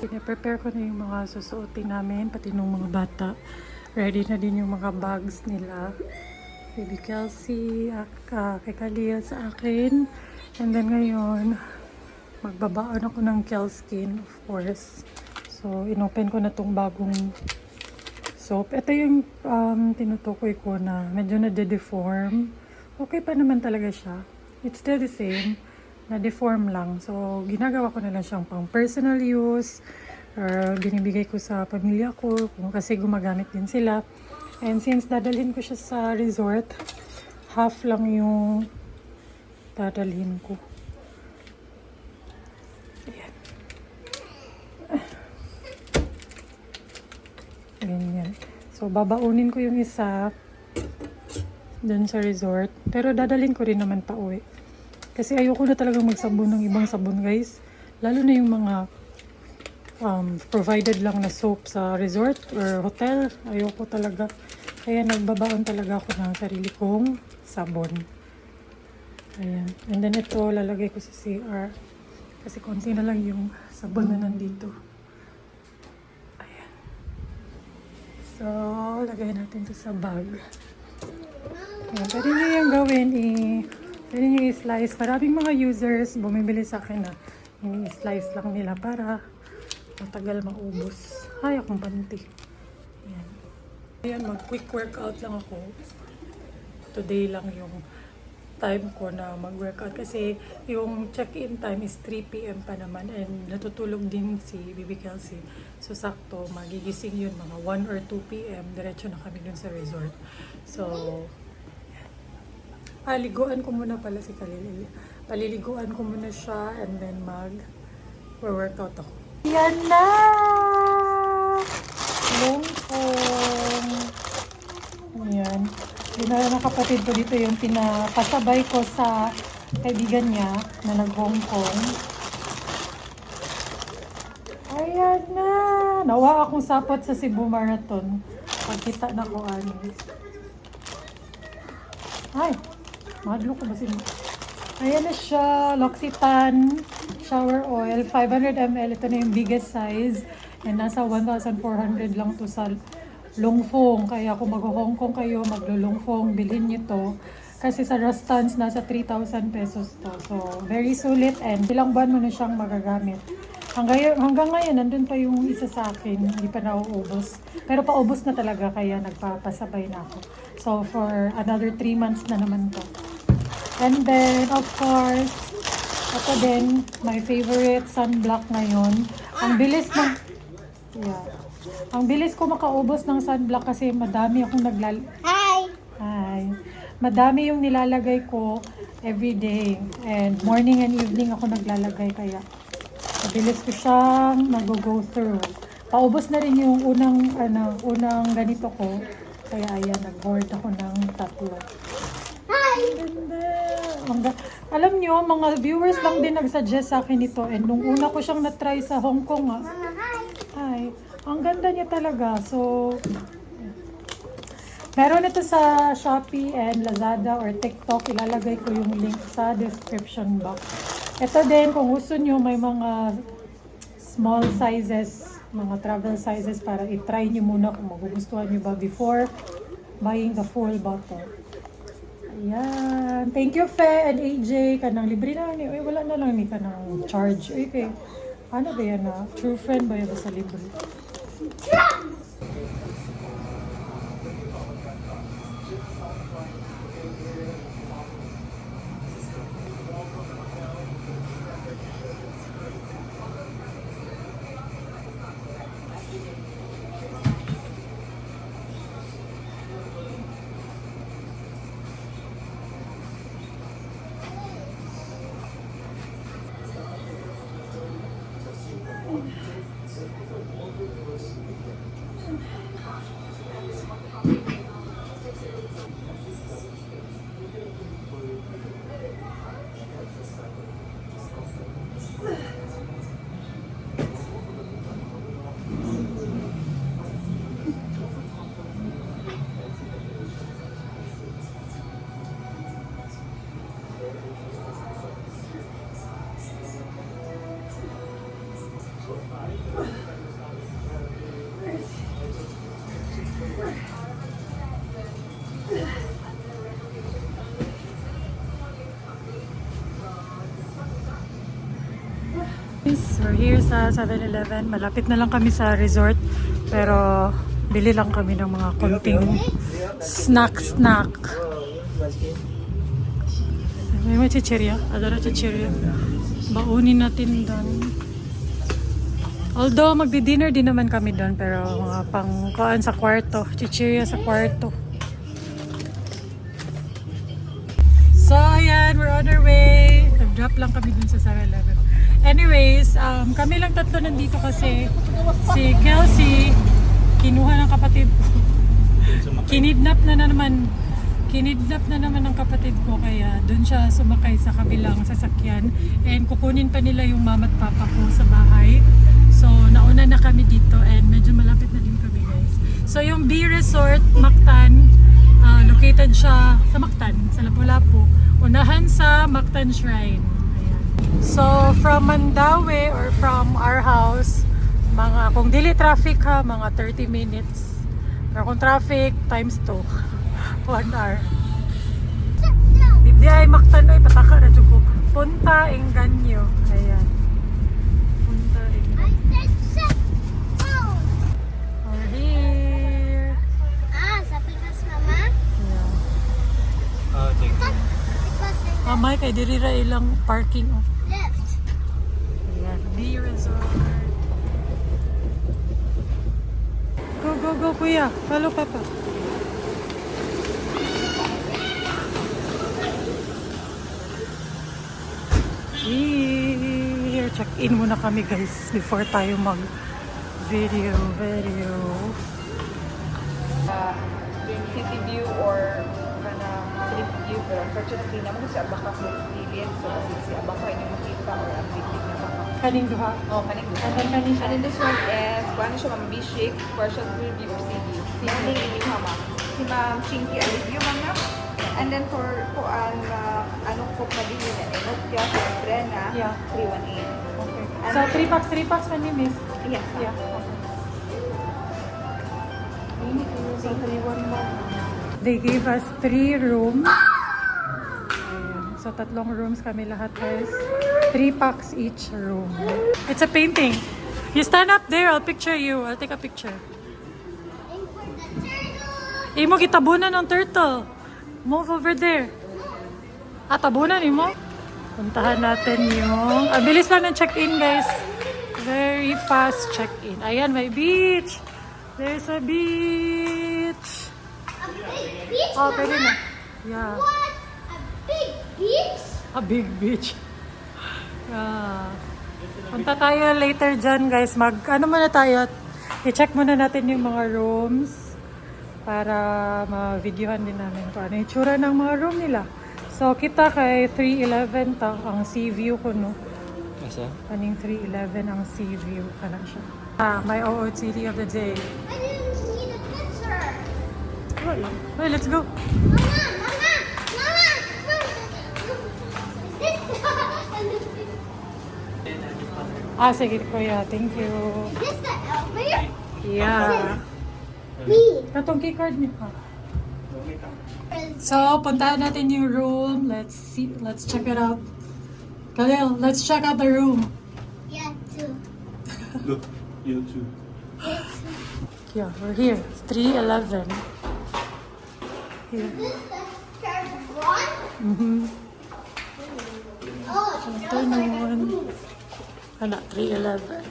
Pine-prepare ko na yung mga susuotin namin, pati nung mga bata. Ready na din yung mga bags nila. Baby Kelsey, kay Kalia sa akin. And then ngayon, magbabaon ako ng Kelskin, of course. So, inopen ko na tong bagong soap. Ito yung tinutukoy ko na medyo na-deform. Okay pa naman talaga siya. It's still the same. Na-deform lang. So, ginagawa ko na lang siyang pang personal use. Or binibigay ko sa pamilya ko. Kasi gumagamit din sila. And since dadalhin ko siya sa resort, half lang yung dadalhin ko. Ayan. Ganyan. So, babaunin ko yung isa dun sa resort. Pero dadalhin ko rin naman pa uwi. Kasi ayoko na talagang magsabon ng ibang sabon, guys. Lalo na yung mga provided lang na soap sa resort or hotel. Ayoko talaga. Kaya nagbabaon talaga ako ng sarili kong sabon. Ayan. And then ito, lalagay ko sa CR. Kasi konti na lang yung sabon na nandito. Ayan. So, lagay natin ito sa bag. Ayan. Pwede nyo yung gawin pwede nyo i-slice. Maraming mga users bumibili sa akin na i-slice lang nila para matagal maubos. Ay, akong panty. Ayan. Ayan, mag-quick workout lang ako. Today lang yung time ko na mag-workout. Kasi yung check-in time is 3 PM pa naman. And natutulog din si Baby Kelsey. So, sakto, magigising yun mga 1 or 2 PM. Diretso na kami dun sa resort. So, liguan ko muna pala si Kalili. Paliliguan ko muna siya and then mag-workout ako. Yan na! Lungkong. Ayan. Dinala ng kapatid ko dito yung pinapasabay ko sa kaibigan niya na nag-Hong Kong. Ayan na! Nawa akong sapot sa Cebu Marathon. Pagkita na ko ano. Ay! Madlo ko ba sila? Ayan na siya. L'Occitane shower oil. 500 ml. Ito na yung biggest size. And nasa 1,400 lang to sa Longfong. Kaya kung mag-Hong Kong kayo, maglo-Longfong, bilhin nyo to. Kasi sa Rustans, nasa 3,000 pesos to. So, very sulit and ilang buwan mo na siyang magagamit. Hanggang ngayon, nandun pa yung isa sa akin. Hindi pa nauubos. Pero paubos na talaga kaya nagpapasabay na ako. So, for another 3 months na naman to. And then, of course, ito din, my favorite sunblock ngayon. Ang bilis ko makaubos ng sunblock kasi madami akong Hi! Madami yung nilalagay ko every day. And morning and evening ako naglalagay kaya mabilis ko siyang mag-go through. Paubos na rin yung unang ganito ko. Kaya ayan, nag-board ako ng tatlo. Alam nyo, mga viewers lang din nag-suggest sa akin ito. And nung una ko siyang na-try sa Hong Kong, ay, ang ganda niya talaga. So, meron ito sa Shopee and Lazada or TikTok. Ilalagay ko yung link sa description box. Ito din, kung gusto nyo, may mga small sizes, mga travel sizes para i-try nyo muna kung magugustuhan nyo ba before buying the full bottle. Ayan. Thank you, Fe and AJ. Kanang libre na ni. Uy, wala na lang ni kanang charge. Uy, kay, ano ba yan na? True friend ba yan sa libre? We're here sa 7-Eleven. Malapit na lang kami sa resort. Pero bili lang kami ng mga konting snack. May mga chichirya. Adara chichirya. Baunin natin doon. Although magdi-dinner din naman kami doon. Pero mga pangkuan sa kwarto. Chichirya sa kwarto. So ayan, we're on our way. Nag-drop lang kami dun sa 7-Eleven. Anyways, kami lang tatlo nandito kasi si Kelsey kinuha ng kapatid ko. Kinidnap na naman ng kapatid ko, kaya doon siya sumakay sa kabilang sasakyan and kukunin pa nila yung mama at papa ko sa bahay. So nauna na kami dito and medyo malapit na din kami, guys. So yung B Resort Mactan, located siya sa Mactan, sa Lapu-Lapu, unahan sa Mactan Shrine. So, from Mandaue or from our house, kung dili traffic ha, mga 30 minutes. Pero kung traffic, times 2. 1 hour. Di ay Mactan ay pataka na ko. Punta Engaño. Ayan. Punta Engaño. We're here. Sa Pinas, Mama? Yeah. Thank you. Mamay, kay diri ra ilang parking. Oh. Left. Ayan, B Resort. Go, kuya. Follow papa. Here, check-in muna kami, guys, before tayo mag-video. Yung city view or street view, pero unfortunately naman si Abaka sa Lilian, so kasi si Abaka hindi makita or ang big na baka. Kaning duha. Oh, kaning And then kaning siya. And then this one is, kung ano siya Ma'am B-Shake, partial full view or sea view. Si Ma'am Lily Mama. Si Ma'am Chinky Alivio Mama. And then for anong cook na din yun, Enopia, for Brena, Yeah. 318. Okay. And So, 3 packs man ni miss. Yes. Yeah. So, 311. They gave us 3 rooms. Ayan. So, 3 rooms kami lahat, guys. 3 packs each room. It's a painting. You stand up there, I'll picture you. I'll take a picture. And for the turtle. Imo gitabunan ng turtle. Move over there. Tabunan mo. Puntahan natin yung... bilis lang ng check-in, guys. Very fast check-in. Ayan, may beach. There's a beach. A big beach, Oh, Mama? pwede na. Yeah. What? A big beach? A big beach. Yeah. Punta tayo later dyan, guys. Ano muna tayo? I-check muna natin yung mga rooms para ma-videohan din namin kung ano yung tsura ng mga room nila. So, kita kay 311 ang sea view ko, no? Asa? Kaning 311 ang sea view. Kana siya. My OOTD of the day. I didn't see the picture. Wala. Okay, let's go. Mama! Is this Sige, kuya. Thank you. the elevator? Yeah. Me. Katong keycard niyo pa. So, puntahan natin yung room. Let's see. Let's check it out. Khalil, let's check out the room. Yeah, too. Look, you too. Yeah, we're here. 311. Here. Is this the third one? Mm-hmm. Oh, Ito naman. 311.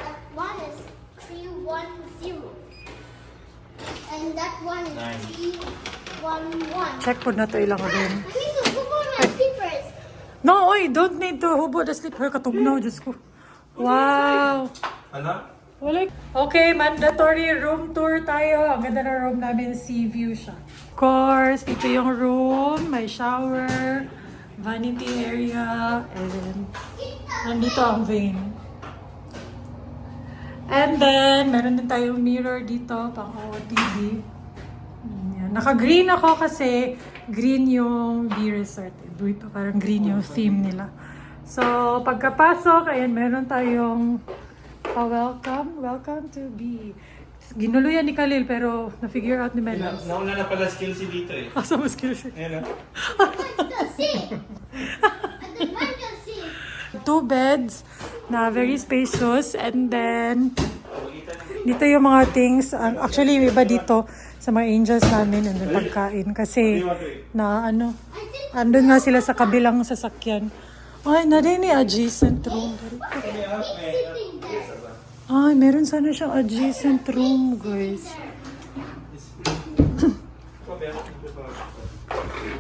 that one is 310. And that one is 311. Check po na to ilang room. I need to Google my slippers. No, oy, don't need to hubo the slipper. Katugnaw, Diyos ko. Wow. Ala? Wala. Okay, mandatory room tour tayo. Ang ganda ng room namin, sea view siya. Of course, ito yung room. May shower, vanity area, and nandito ang vein. And then, meron din tayong mirror dito, pang OOTD. Yan. Naka-green ako kasi green yung B Resort. Dito, parang green yung theme nila. So, pagkapasok, ayan, meron tayong welcome to be. Ginulo yan ni Khalil, pero na-figure out ni Melas. Nauna na pala skill si dito eh. Asa mo skills? Ayan ah. The sea. And the mango sea. 2 beds na very spacious, and then dito yung mga things. Actually, yung iba dito sa mga angels namin and then pagkain. Kasi na ano, andun nga sila sa kabilang sasakyan. Ay, na din ni adjacent room. Sitting there. Ay, meron sana siyang adjacent room, guys.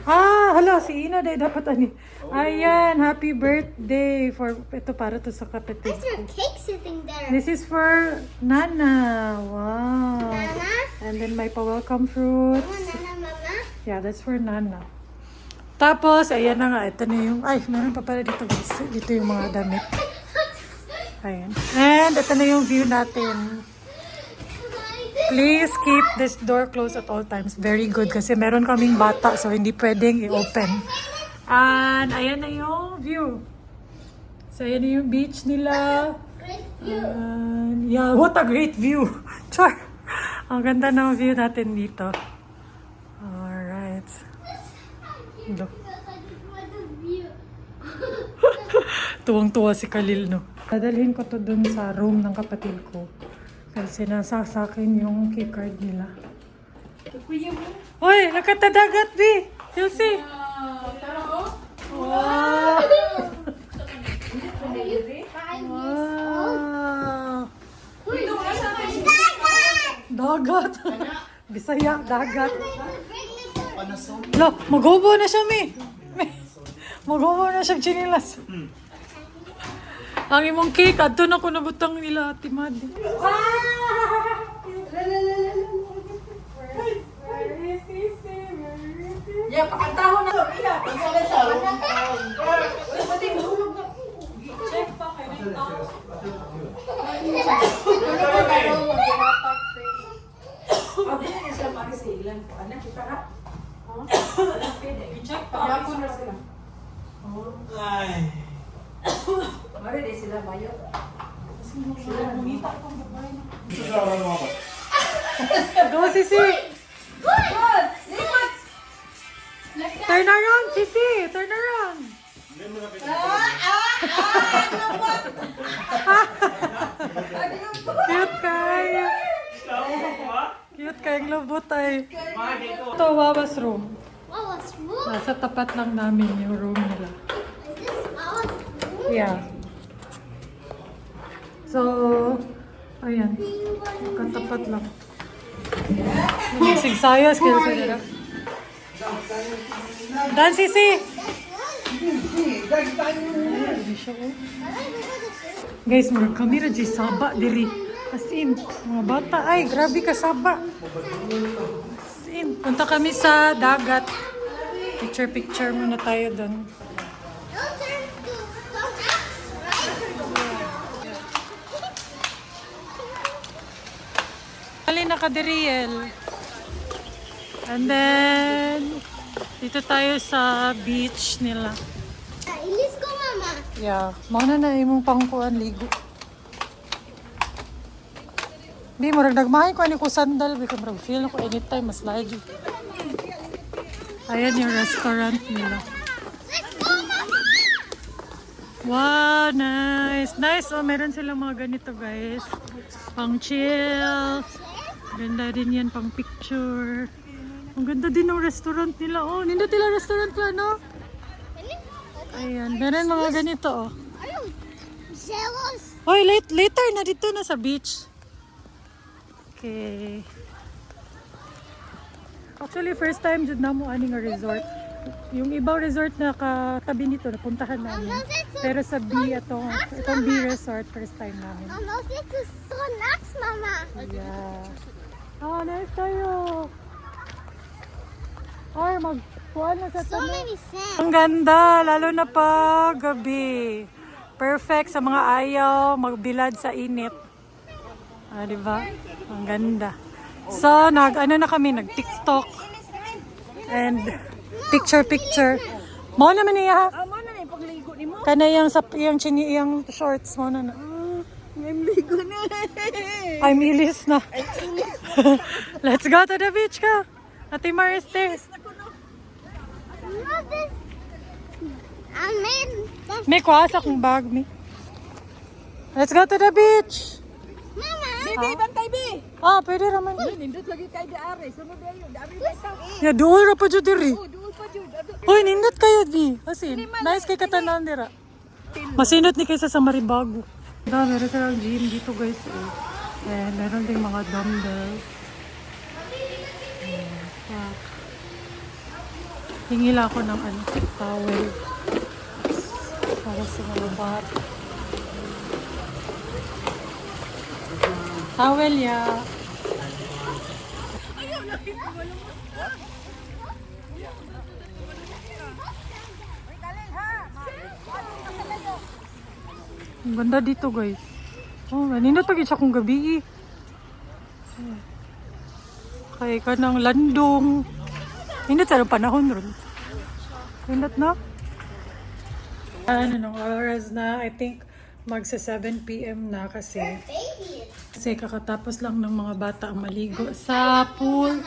Hala, si Ina day dapat ani. Ayan, happy birthday for ito para to sa kapatid. Is there a cake sitting there? This is for Nana. Wow. Nana? And then may pa-welcome fruits. Nana, mama? Yeah, that's for Nana. Tapos, ayan na nga. Ito na yung, ay, meron pa pala dito, guys. Dito yung mga damit. Ayan. And ito na yung view natin. Please keep this door closed at all times. Very good kasi meron kaming bata so hindi pwedeng i-open. And ayan na yung view. So ayan na yung beach nila. Great view. And yeah, what a great view. Char! Ang ganda ng view natin dito. Alright. Look. Tuwang-tuwa si Khalil, no? Dadalhin ko to dun sa room ng kapatid ko. Kasi nasa sa akin yung key card nila. Hoy, nakatadagat, B! You'll see. Wow! Wow! Dagat! Bisaya, dagat. Lo, magubo na siya, Mi! Magubo na siya, chinilas. Ang imong cake, adto na ko nabutang nila, Ate Madi. Yeah, pakantahon na. Ila, Check pa kayo ng tao. I-check pa. Ay. Mari di sila bayo. Ito sa orang mo ako. Go, Sisi! Turn around, Sisi! Turn around! Hindi mo na Cute kayo! Cute kayong lubot ay. Ito, Wawa's room. What was wrong? Nasa tapat lang namin yung room nila. Is this our room? Yeah. So, ayan. Katapat lang. Sigsayas kayo sa nila. Dan, Sisi! Guys, mga kami na di saba diri. As in, mga bata, ay, grabe ka saba. As in, punta kami sa dagat. Picture muna tayo doon. Don't turn to don't ask, right? Kali na kadiriel. And then, dito tayo sa beach nila. Ilis ko, mama. Yeah, mana na imong pangkuan ligo. Di mo rag nagmahay ko ani ko sandal because murag feel ko anytime mas layo. Ayan yung restaurant nila. Let's go, mama. Wow, nice. Nice. Oh, meron silang mga ganito, guys. Pang chill. Ganda din yan, pang picture. Ang ganda din ng restaurant nila. Oh, nindot nila restaurant ko, no? Ayan, meron mga ganito, oh. Are you jealous? Hoy, later na dito na sa beach. Okay. Actually, first time jud namo aning nga resort. Yung ibang resort na katabi nito napuntahan namin. Pero sa B itong B resort first time namin. No, this is so nice, mama. Yeah. Oh, nice tayo. Ay, magkuhan na sa So tanong. many sand. Ang ganda, lalo na pag gabi. Perfect sa mga ayaw magbilad sa init. Ah, di ba? Ang ganda. So, ano na kami, nag-TikTok. And picture. Mo naman niya. Amo na ni pagligo ni Kana yung chini yung shorts mo na. I'm ligo na. I'm ilis na. Let's go to the beach ka. Ate Mariste. No, this. I made this. May kuasa kong bag mi. Let's go to the beach. Mama. Baby, bantay be. Pwede raman. Nindot lagi kay di are. Sunod ayo, dari bitaw. Ya duol ra pa jud diri. Duol pa jud. Hoy, nindot kayo di. Asin, nice kay katanan dira. Masinot ni kaysa sa Maribago. Meron silang gym dito guys. And meron ding mga dumbbells. Hingi lang ako ng towel. Para sa mga bata. Towel ya. Ang ganda dito guys. Nindot pag siya kong gabi Kaya ka ng landong. Nindot sa panahon ron. Nindot na. Nung oras na, I think magsa 7 p.m. na kasi kakatapos lang ng mga bata ang maligo sa pool.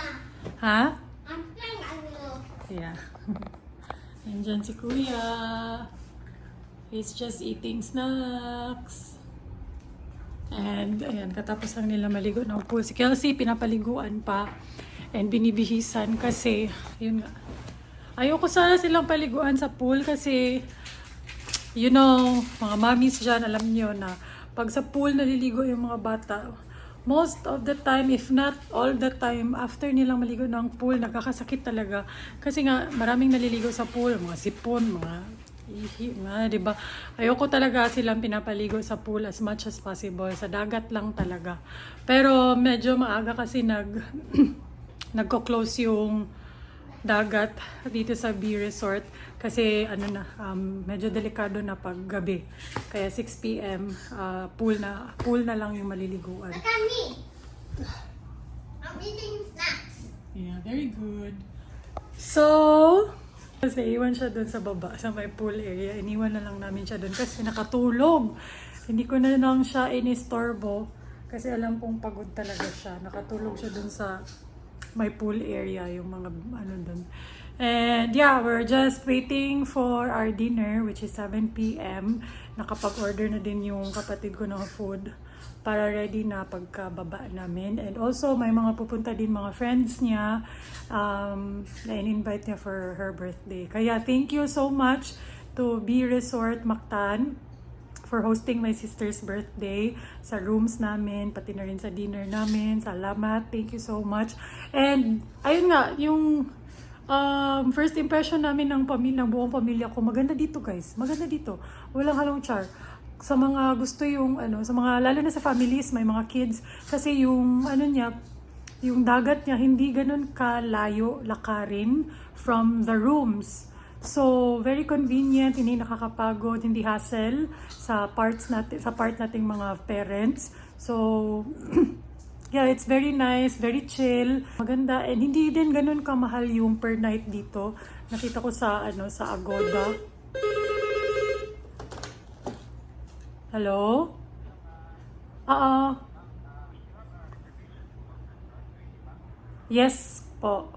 Ha? I'm playing a little. Yeah. Nandyan si Kuya. He's just eating snacks. And ayan, katapos lang nila maligo ng pool. Si Kelsey, pinapaliguan pa. And binibihisan kasi, yun nga. Ayoko sana silang paliguan sa pool kasi, you know, mga mommies dyan, alam nyo na pag sa pool naliligo yung mga bata, most of the time, if not all the time, after nilang maligo ng pool, nagkakasakit talaga. Kasi nga, maraming naliligo sa pool, mga sipon, mga ihi nga, diba? Ayoko talaga silang pinapaligo sa pool as much as possible. Sa dagat lang talaga. Pero medyo maaga kasi nagko-close yung dagat dito sa B Resort. Kasi medyo delikado na pag gabi. Kaya 6 p.m. Pool na lang yung maliliguan. Look at me. I'm eating snacks. Yeah, very good. So, kasi iwan siya doon sa baba, sa may pool area. Iniwan na lang namin siya doon kasi nakatulog. Hindi ko na lang siya inistorbo kasi alam kong pagod talaga siya. Nakatulog siya doon sa may pool area, yung mga doon. And yeah, we're just waiting for our dinner which is 7 p.m. Nakapag-order na din yung kapatid ko ng food para ready na pagkababa namin. And also, may mga pupunta din mga friends niya na in-invite niya for her birthday. Kaya thank you so much to B Resort Mactan for hosting my sister's birthday sa rooms namin, pati na rin sa dinner namin. Salamat. Thank you so much. And ayun nga, yung first impression namin ng buong pamilya ko, maganda dito guys. Maganda dito. Walang halong char. Sa mga gusto yung sa mga lalo na sa families, may mga kids kasi yung yung dagat niya hindi ganoon kalayo lakarin from the rooms. So very convenient, hindi nakakapagod, hindi hassle sa part nating mga parents. So yeah, it's very nice, very chill, maganda, and hindi din ganoon kamahal yung per night dito. Nakita ko sa sa Agoda. Hello? Yes po.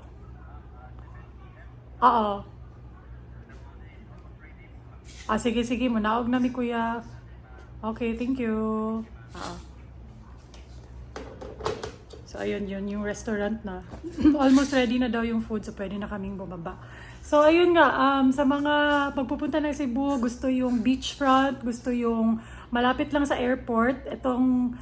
Sige, manaog na mi kuya. Okay, thank you. So, ayun yun, yung restaurant na. Almost ready na daw yung food, so pwede na kaming bumaba. So, ayun nga, sa mga pagpupunta ng Cebu, gusto yung beachfront, gusto yung malapit lang sa airport. Itong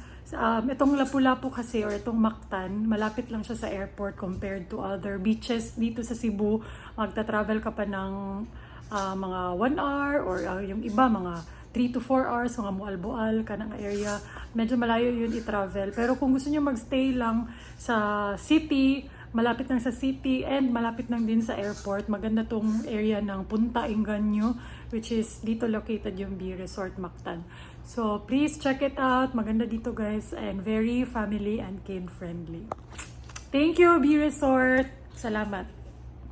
Lapu-Lapu kasi, or itong Mactan, malapit lang siya sa airport compared to other beaches dito sa Cebu. Magta-travel ka pa ng mga 1 hour, or yung iba, mga 3 to 4 hours, mga Mualboal ka ng area. Medyo malayo yun i-travel. Pero kung gusto nyo magstay lang sa city, malapit lang sa city, and malapit lang din sa airport, maganda tong area ng Punta Inganyo, which is dito located yung B Resort Mactan. So please check it out. Maganda dito guys, and very family and kid friendly. Thank you B Resort. Salamat.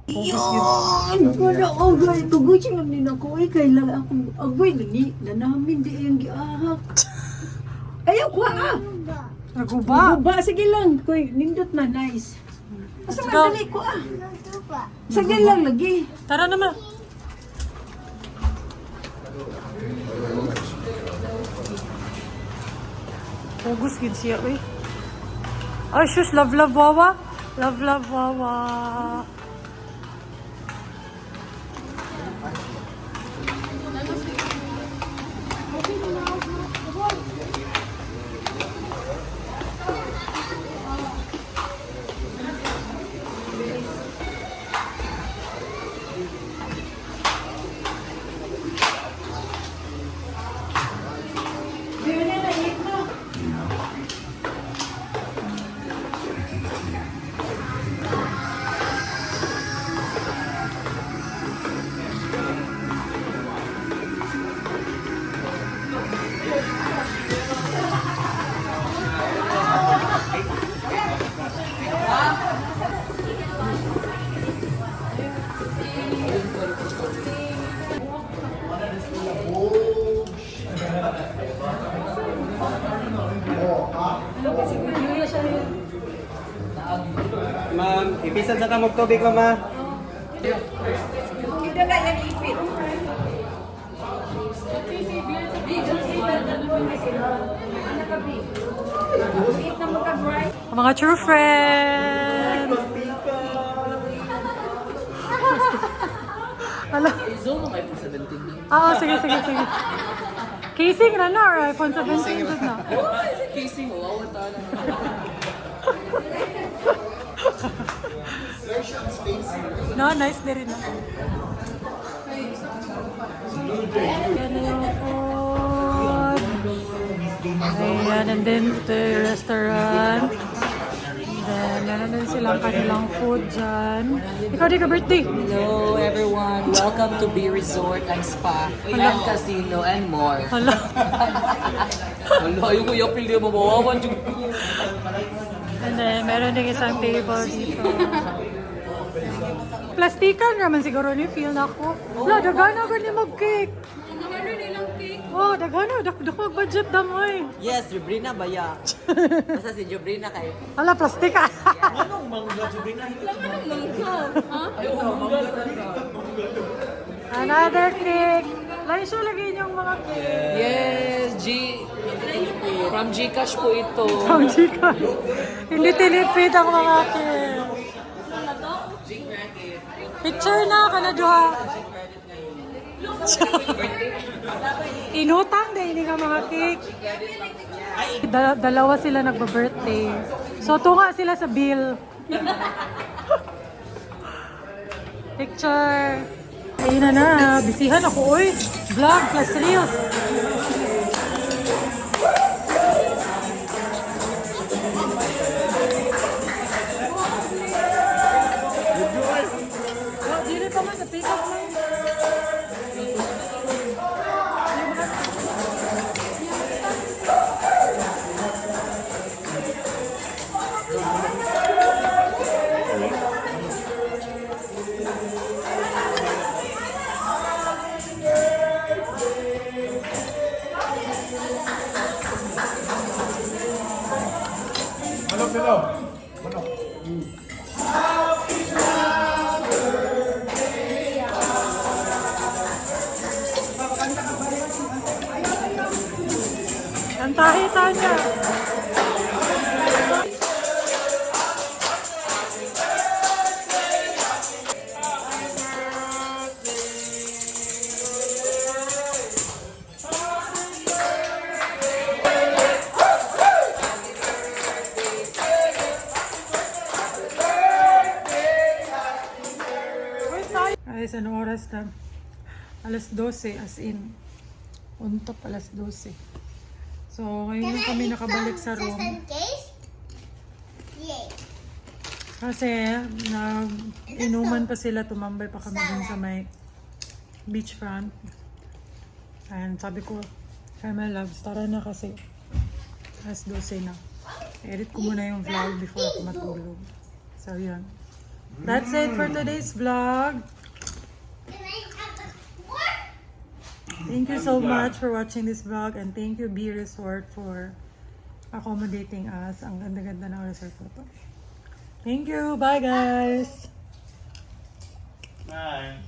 Yan! Wala agay. Tugusin lang din ako. Ay, kailangan ako. Agay, namin di yung giahak. Ayaw ko Naguba. Ba, sige lang. Kuy, nindot na, nice. Asa Let's go. madali ko Lupa. Sige lang lagi. Tara naman. Focus gid siya, uy. Ay, shush, love, wawa. Love, wawa. Ma'am, ipisan sa tamog tubig, mama. Hindi na yan ipit. Mga true friends. Hala. Oo, sige. Casing na na, or iPhone 17 na. Casing, wow, ito na. No, nice na rin. Yan na yung food. Ayan, and then the restaurant. Then, meron din silang kanilang food dyan. Ikaw, di ka birthday. Hello everyone, welcome to B Resort and Spa and Casino and more. Hala. Hala, yung kuya pili mo mawawan yung... And then, meron din isang table dito. Plastikan naman siguro ni feel na ako. Wala, dagana ka ni mag-cake. Oh, dagana. Dako budget damoy. Yes, Jubrina ba ya? Basta si Jubrina kayo. Hala, plastika. Another cake. Laisyo lagi niyong mga cake. Yes, from Gcash po ito. Ang chika. Hindi tinipid ang mga cake. Picture na ka na duha. Inutang din nga mga cake. Dalawa sila nagba-birthday. So tunga sila sa bill. Picture. Ayun na. Bisihan ako, oy. Vlog plus reels. Dili pa man, na-pick up mo. Kantahin niya. Guys, anong oras na? Alas 12, as in. Untop, alas 12. So, ngayon na kami nakabalik sa room. Case? Yay. Kasi, inuman pa sila, tumambay pa kami dun sa may beachfront. And sabi ko, kay my loves, tara na kasi. Alas 12 na. Edit ko muna yung vlog before ako matulog. So, yun. That's it for today's vlog. Can I have more? Thank you so much for watching this vlog and thank you B Resort for accommodating us. Ang ganda-ganda ng resort ko to. Thank you. Bye guys. Bye.